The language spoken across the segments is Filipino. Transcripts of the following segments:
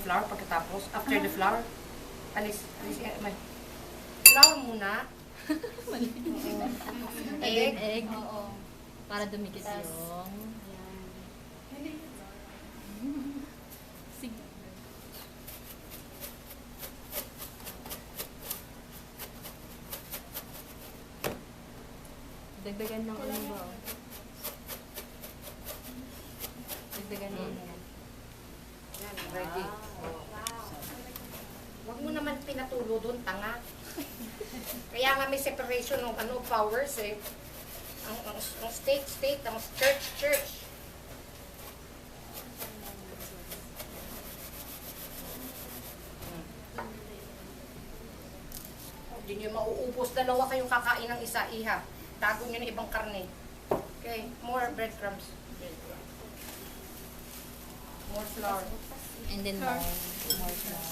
flour pagkatapos. After the flour, alis, may flour muna. Egg. Oo. Para dumikit Tas, yung... Sige. Dagdagan ng ano ba? Dagdagan ng ano. Yan, ready. Huwag mo naman pinatulo doon, tanga. Kaya nga may separation ng powers eh. Ang state, ang church. Hindi nyo mauubos. Dalawa kayong kakain ng isa, iha. Tago nyo ng ibang karne. Okay, more breadcrumbs. More flour. And then more flour.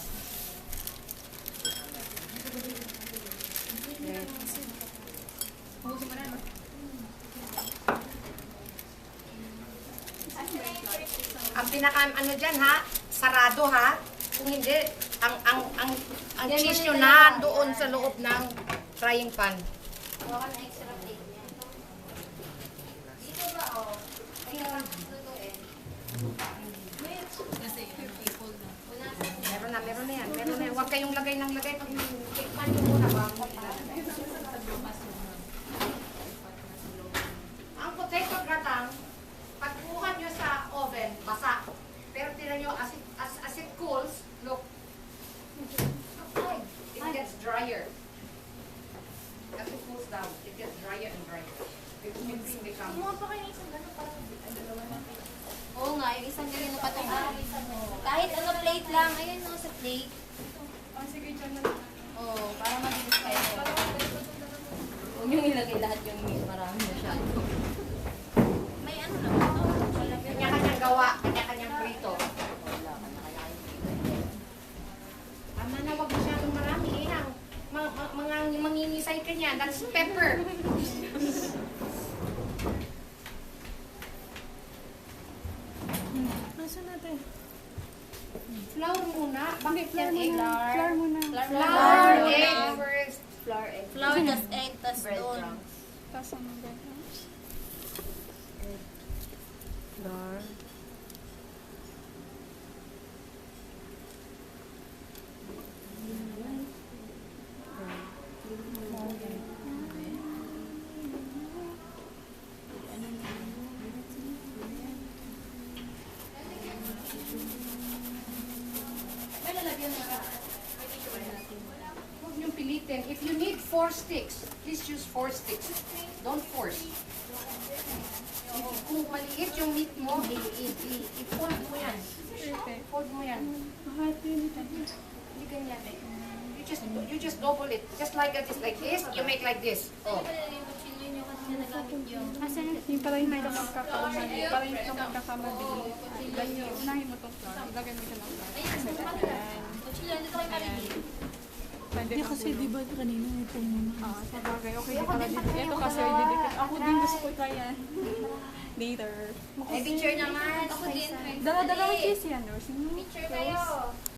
Ang pinaka ano diyan ha, sarado ha. Kung hindi ang cheese nyo na doon sa loob ng frying pan. Huwag ka na extra plate niya. Dito ba, oh? Kaya lutuin. Meron na yan. Huwag kayong lagay ng lagay pag tikman nyo muna bago ilalagay. Ang potato gratin, pagkuhan nyo sa oven, basa. Pero tinan nyo, as it cools, look. It gets drier. As it cools down, it gets drier and drier. It becomes... Kumuha pa kayo ng isang gano'n para dalawa na plate. Oo nga, yung isang gano'n na patong. Kahit ano plate lang, ayun no, sa plate. Sige, dyan na lang. Oo, para mabilis kayo. Huwag niyong ilagay lahat yung meat. Marami masyado. May ano lang, ito. Kanya-kanyang gawa, kanya-kanyang prito. Wala ka na kaya yung Tama na, wag masyadong marami. Mga mangingisay ka niya. That's pepper. Nasa natin? Flour muna. Bakit yan Flour egg? muna. Flour muna. Flour, egg first. Flour, egg. Flour, tas egg, tas doon. Tapos ang breadcrumbs. Flour. Huwag niyong pilitin. If you need 4 sticks, please use 4 sticks. Don't force. Kung maliit yung meat mo, i-fold mo yan. Perfect. Fold mo yan. Mahal yun ito. Hindi ganyan. You just double it. Just like this, you make like this. Oh. Yung kutsilyo nyo kasi na nagamit yung... Yung pala yung ito magkakamali. Para yung ito magkakamali. Ganyan. Unahin mo itong flour. Ilagay mo ito ng flour. Ayan, kutsilyo, dito kayo marinate. Hindi kasi di ba kanina ito muna. Sa bagay. Okay, di pala dito. Ito kasi didikit. Ako din gusto ko kaya. Later. Ay, picture naman. Ako din. Dala-dala mo cheese yan, Nurse. Picture kayo.